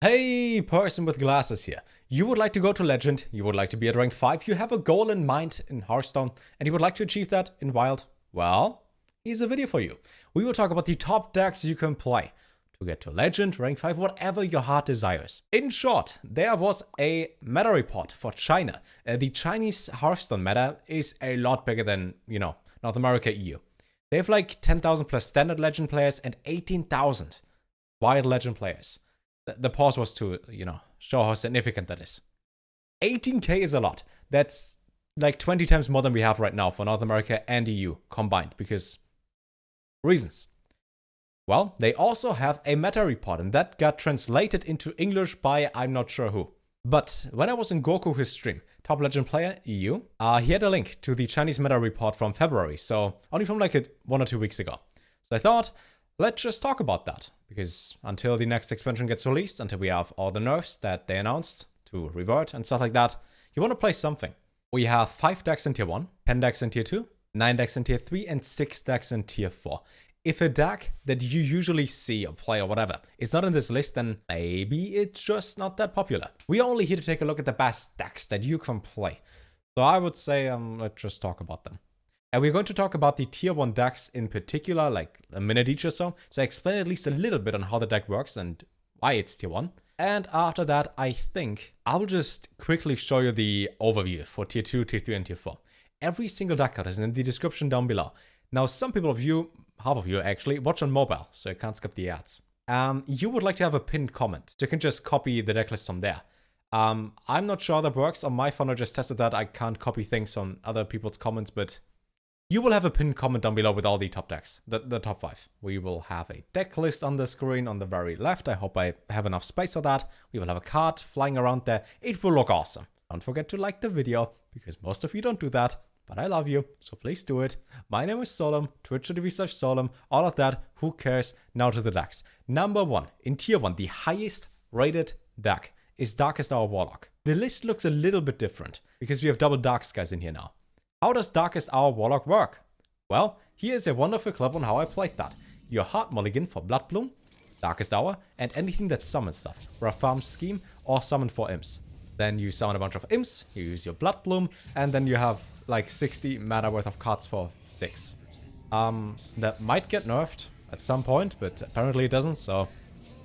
Hey, person with glasses here. You would like to go to Legend, you would like to be at rank 5, you have a goal in mind in Hearthstone, and you would like to achieve that in Wild? Well, here's a video for you. We will talk about the top decks you can play to get to Legend, rank 5, whatever your heart desires. In short, there was a meta report for China. The Chinese Hearthstone meta is a lot bigger than, North America, EU. They have like 10,000 plus standard Legend players and 18,000 Wild Legend players. The pause was to, show how significant that is. 18k is a lot. That's like 20 times more than we have right now for North America and EU combined, because reasons. Well, they also have a meta report, and that got translated into English by I'm not sure who. But when I was in Goku, his stream, top Legend player, EU, he had a link to the Chinese meta report from February, so only from like 1 or 2 weeks ago. So I thought, let's just talk about that, because until the next expansion gets released, until we have all the nerfs that they announced to revert and stuff like that, you want to play something. We have 5 decks in tier 1, 10 decks in tier 2, 9 decks in tier 3, and 6 decks in tier 4. If a deck that you usually see or play or whatever is not in this list, then maybe it's just not that popular. We are only here to take a look at the best decks that you can play. So I would say let's just talk about them. And we're going to talk about the tier 1 decks in particular, like a minute each or so. So I explain at least a little bit on how the deck works and why it's tier 1. And after that, I think I'll just quickly show you the overview for tier 2, tier 3, and tier 4. Every single deck card is in the description down below. Now, some people of you, half of you actually, watch on mobile, so you can't skip the ads. You would like to have a pinned comment, so you can just copy the deck list from there. I'm not sure how that works. On my phone, I just tested that. I can't copy things on other people's comments, but you will have a pinned comment down below with all the top decks, the top 5. We will have a deck list on the screen on the very left. I hope I have enough space for that. We will have a card flying around there. It will look awesome. Don't forget to like the video, because most of you don't do that. But I love you, so please do it. My name is Solem, twitch.tv/Solem, all of that, who cares? Now to the decks. Number 1, in tier 1, the highest rated deck is Darkest Hour Warlock. The list looks a little bit different, because we have double Dark Skies in here now. How does Darkest Hour Warlock work? Well, here is a wonderful clip on how I played that. Your Heart Mulligan for Blood Bloom, Darkest Hour, and anything that summons stuff, Farm Scheme, or Summon 4 Imps. Then you summon a bunch of Imps, you use your Blood Bloom, and then you have like 60 mana worth of cards for 6. That might get nerfed at some point, but apparently it doesn't, so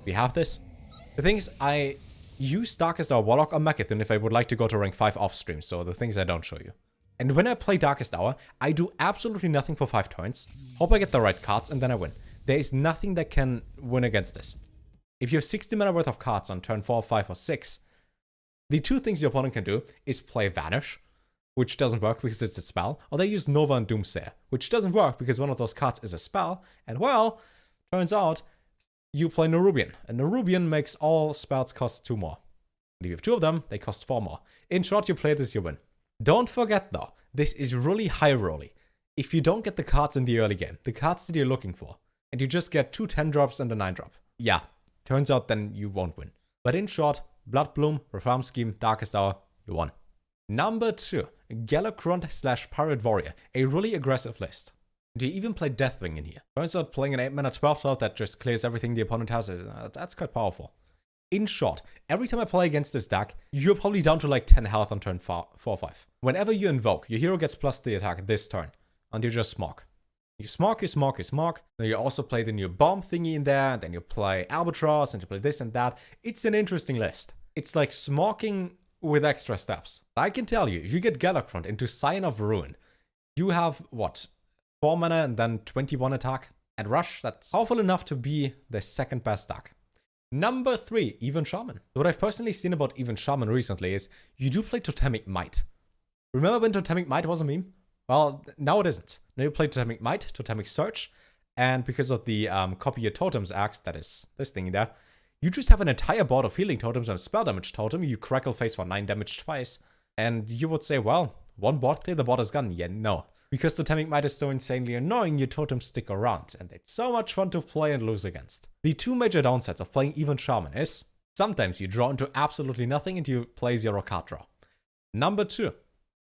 we have this. The thing is, I use Darkest Hour Warlock on Mechathon if I would like to go to rank 5 off stream, so the things I don't show you. And when I play Darkest Hour, I do absolutely nothing for 5 turns, hope I get the right cards, and then I win. There is nothing that can win against this. If you have 60 mana worth of cards on turn 4, 5, or 6, the 2 things your opponent can do is play Vanish, which doesn't work because it's a spell, or they use Nova and Doomsayer, which doesn't work because one of those cards is a spell, and well, turns out you play Nerubian, and Nerubian makes all spells cost 2 more. And if you have 2 of them, they cost 4 more. In short, you play this, you win. Don't forget though, this is really high rolly. If you don't get the cards in the early game, the cards that you're looking for, and you just get 2 10 drops and a 9 drop, yeah, turns out then you won't win. But in short, Blood Bloom, Reform Scheme, Darkest Hour, you won. Number 2, Galakrond Pirate Warrior, a really aggressive list. Do you even play Deathwing in here? Turns out playing an 8 mana 12/12 that just clears everything the opponent has, that's quite powerful. In short, every time I play against this deck, you're probably down to like 10 health on turn 4 or 5. Whenever you invoke, your hero gets plus the attack this turn, and you just smog. You smog, you smog, you smog. Then you also play the new bomb thingy in there, and then you play Albatross, and you play this and that. It's an interesting list. It's like smogging with extra steps. I can tell you, if you get Galakrond into Sign of Ruin, you have, what, 4 mana and then 21 attack and rush. That's powerful enough to be the second best deck. Number 3, Even Shaman. What I've personally seen about Even Shaman recently is you do play Totemic Might. Remember when Totemic Might was a meme? Well, now it isn't. Now you play Totemic Might, Totemic Search, and because of the Copy Your Totems axe, that is this thing there, you just have an entire board of healing totems and spell damage totem. You crackle face for 9 damage twice. And you would say, well, 1 board clear, the board is gone. Yeah, no. Because Totemic Might is so insanely annoying, your totems stick around. And it's so much fun to play and lose against. The 2 major downsides of playing Even Shaman is, sometimes you draw into absolutely nothing and you play 0 card draw. Number 2,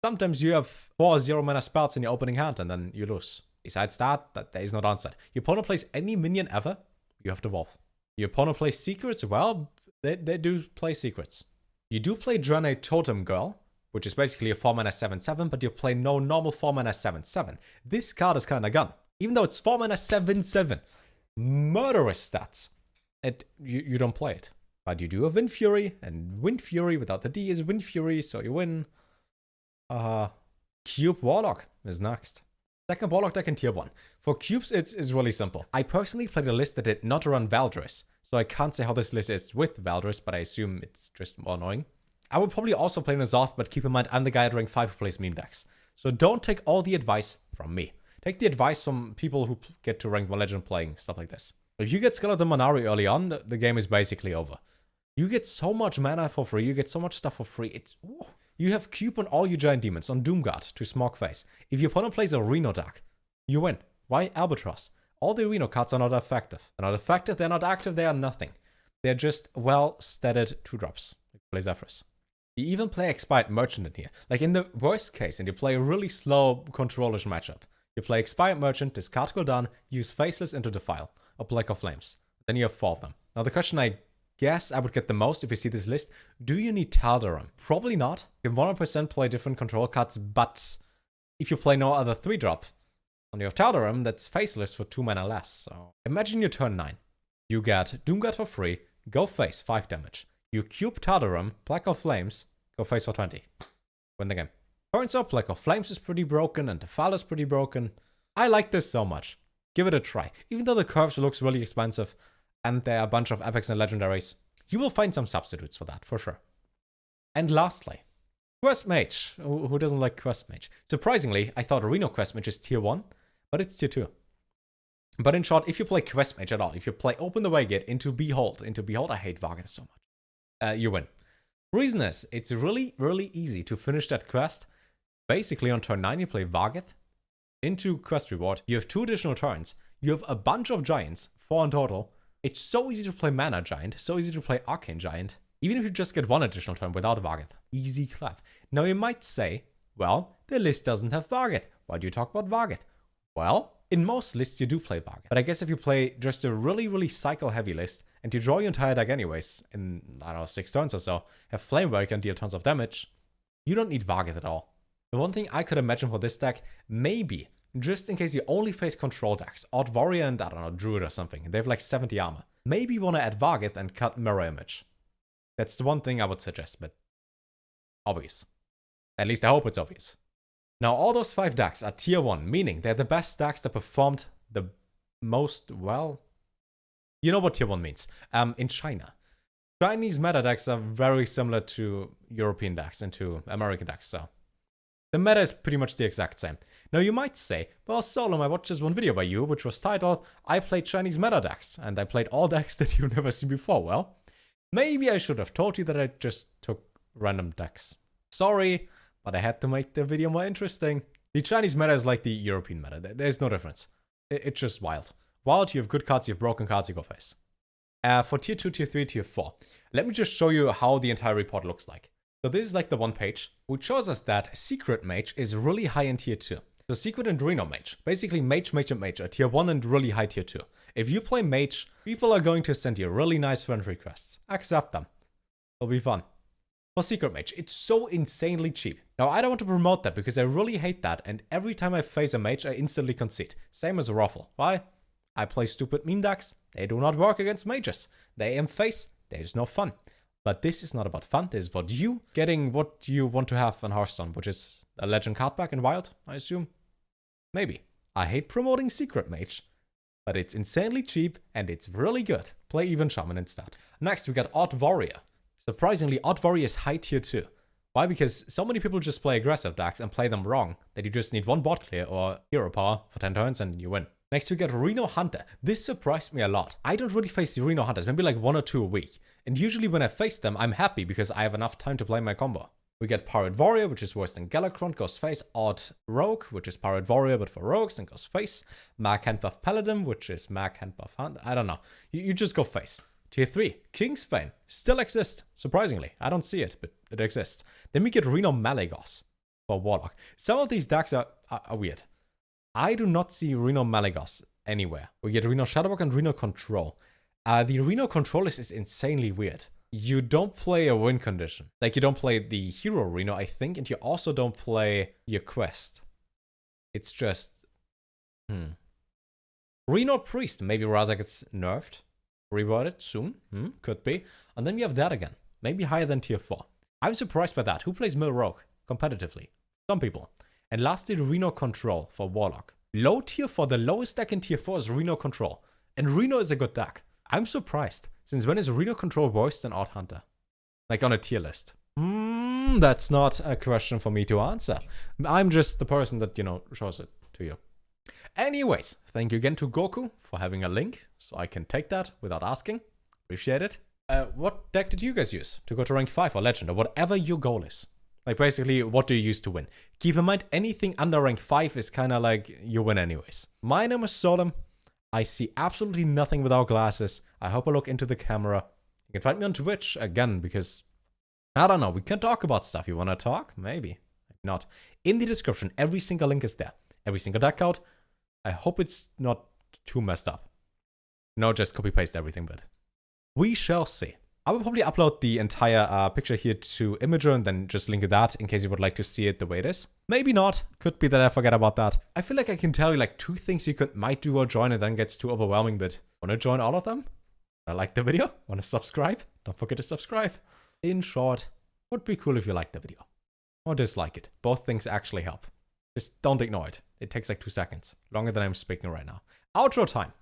sometimes you have 4 0 mana spells in your opening hand and then you lose. Besides that, there is no downside. Your opponent plays any minion ever, you have to Wolf. Your opponent plays Secrets, well, They do play secrets. You do play Draenei Totem Girl, which is basically a 4-mana 7/7, but you play no normal 4-mana 7/7. This card is kinda gone. Even though it's 4-mana 7/7. Murderous stats. You don't play it. But you do a Wind Fury, and Wind Fury without the D is Wind Fury, so you win. Cube Warlock is next. Second Warlock deck in tier 1. For cubes, it's really simple. I personally played a list that did not run Valdris, so I can't say how this list is with Valdris, but I assume it's just more annoying. I would probably also play N'Zoth, but keep in mind I'm the guy at rank 5 who plays meme decks. So don't take all the advice from me. Take the advice from people who get to rank 1 legend playing stuff like this. If you get Skeleton Manari early on, the game is basically over. You get so much mana for free, you get so much stuff for free. You have Cube on all your giant demons, on Doomguard to Smogface. If your opponent plays a Reno deck, you win. Why Albatross? All the Reno cards are not effective. They're not effective, they're not active, they are nothing. They're just well-statted 2-drops. Like play Zephrys. You even play Expired Merchant in here. Like in the worst case, and you play a really slow control-ish matchup. You play Expired Merchant, discard Gul'dan, use Faceless into Defile, or Black of Flames. Then you have 4 of them. Now the question I guess I would get the most if you see this list, do you need Tal'Daram? Probably not. You can 100% play different control cards, but if you play no other 3-drop, and you have Tal'Daram, that's Faceless for 2 mana less. So imagine your turn 9. You get Doomguard for free, go face 5 damage. You cube Tal'Daram, Black of Flames, go face for 20. Win the game. Turns out Black of Flames is pretty broken and Defile is pretty broken. I like this so much. Give it a try. Even though the curves looks really expensive, and there are a bunch of epics and legendaries, you will find some substitutes for that, for sure. And lastly, Quest Mage. Who doesn't like Quest Mage? Surprisingly, I thought Reno Quest Mage is tier 1, but it's tier 2. But in short, if you play Quest Mage at all, if you play Open the Way Gate into Behold, I hate Vargheth so much, you win. Reason is, it's really, really easy to finish that quest. Basically, on turn 9, you play Vargheth into Quest Reward. You have 2 additional turns. You have a bunch of giants, 4 in total. It's so easy to play Mana Giant, so easy to play Arcane Giant, even if you just get 1 additional turn without Vargheth. Easy clap. Now you might say, well, the list doesn't have Vargheth. Why do you talk about Vargheth? Well, in most lists you do play Vargheth. But I guess if you play just a really, really cycle-heavy list, and you draw your entire deck anyways, in, I don't know, 6 turns or so, have Flamewake and deal tons of damage, you don't need Vargheth at all. The one thing I could imagine for this deck, maybe, just in case you only face control decks, Odd Warrior and, I don't know, Druid or something, they have like 70 armor. Maybe you want to add Vargheth and cut Mirror Image. That's the one thing I would suggest, but obvious. At least I hope it's obvious. Now all those 5 decks are tier 1, meaning they're the best decks that performed the most well. You know what tier 1 means. In China. Chinese meta decks are very similar to European decks and to American decks, so the meta is pretty much the exact same. Now you might say, well, Solem, I watched this one video by you, which was titled, I played Chinese meta decks, and I played all decks that you've never seen before. Well, maybe I should have told you that I just took random decks. Sorry, but I had to make the video more interesting. The Chinese meta is like the European meta. There's no difference. It's just wild. Wild, you have good cards, you have broken cards, you go face. For tier 2, tier 3, tier 4, let me just show you how the entire report looks like. So this is like the one page, which shows us that Secret Mage is really high in tier 2. So Secret and Reno Mage, basically Mage, Mage, and Mage are tier 1 and really high tier 2. If you play Mage, people are going to send you really nice friend requests. Accept them. It'll be fun. For Secret Mage, it's so insanely cheap. Now I don't want to promote that because I really hate that, and every time I face a Mage I instantly concede. Same as a Ruffle. Why? I play stupid meme decks. They do not work against mages. They aim face. There's no fun. But this is not about fun. This is about you getting what you want to have in Hearthstone, which is a legend card back in Wild, I assume. Maybe. I hate promoting Secret Mage, but it's insanely cheap and it's really good. Play even Shaman instead. Next, we got Odd Warrior. Surprisingly, Odd Warrior is high tier 2. Why? Because so many people just play aggressive decks and play them wrong that you just need 1 bot clear or hero power for 10 turns and you win. Next we got Reno Hunter. This surprised me a lot. I don't really face the Reno Hunters, maybe like 1 or 2 a week. And usually when I face them, I'm happy because I have enough time to play my combo. We get Pirate Warrior, which is worse than Galakrond, goes face. Odd Rogue, which is Pirate Warrior but for rogues and goes face. Mag Handbuff Paladin, which is Mag Handbuff Hunt. I don't know. You just go face. Tier 3, Kingsbane, still exists. Surprisingly, I don't see it, but it exists. Then we get Reno Malygos for Warlock. Some of these decks are weird. I do not see Reno Malygos anywhere. We get Reno Shadowwalk and Reno Control. The Reno Control is insanely weird. you don't play a win condition. Like, you don't play the hero Reno, I think, and you also don't play your quest. It's just... Reno Priest. Maybe Raza gets nerfed. Reworded soon. Could be. And then we have that again. Maybe higher than tier 4. I'm surprised by that. Who plays Mill Rogue competitively? Some people. And lastly, Reno Control for Warlock. Low tier 4. The lowest deck in tier 4 is Reno Control. And Reno is a good deck. I'm surprised. Since when is Reno Control worse than Odd Hunter? Like on a tier list. That's not a question for me to answer. I'm just the person that, shows it to you. Anyways, thank you again to Goku for having a link, so I can take that without asking. Appreciate it. What deck did you guys use to go to rank 5 or Legend, or whatever your goal is? Like, basically, what do you use to win? Keep in mind, anything under rank 5 is kind of like you win anyways. My name is Solem. I see absolutely nothing without glasses. I hope I look into the camera. You can find me on Twitch again, because, I don't know, we can talk about stuff. You want to talk? Maybe. Maybe not. In the description, every single link is there. Every single deck out. I hope it's not too messed up. No, just copy-paste everything, but we shall see. I will probably upload the entire picture here to Imager and then just link that in case you would like to see it the way it is. Maybe not. Could be that I forget about that. I feel like I can tell you like 2 things you might do or join, and then gets too overwhelming, but want to join all of them? Like the video? Want to subscribe? Don't forget to subscribe. In short, would be cool if you liked the video. Or dislike it. Both things actually help. Just don't ignore it. It takes like 2 seconds. Longer than I'm speaking right now. Outro time.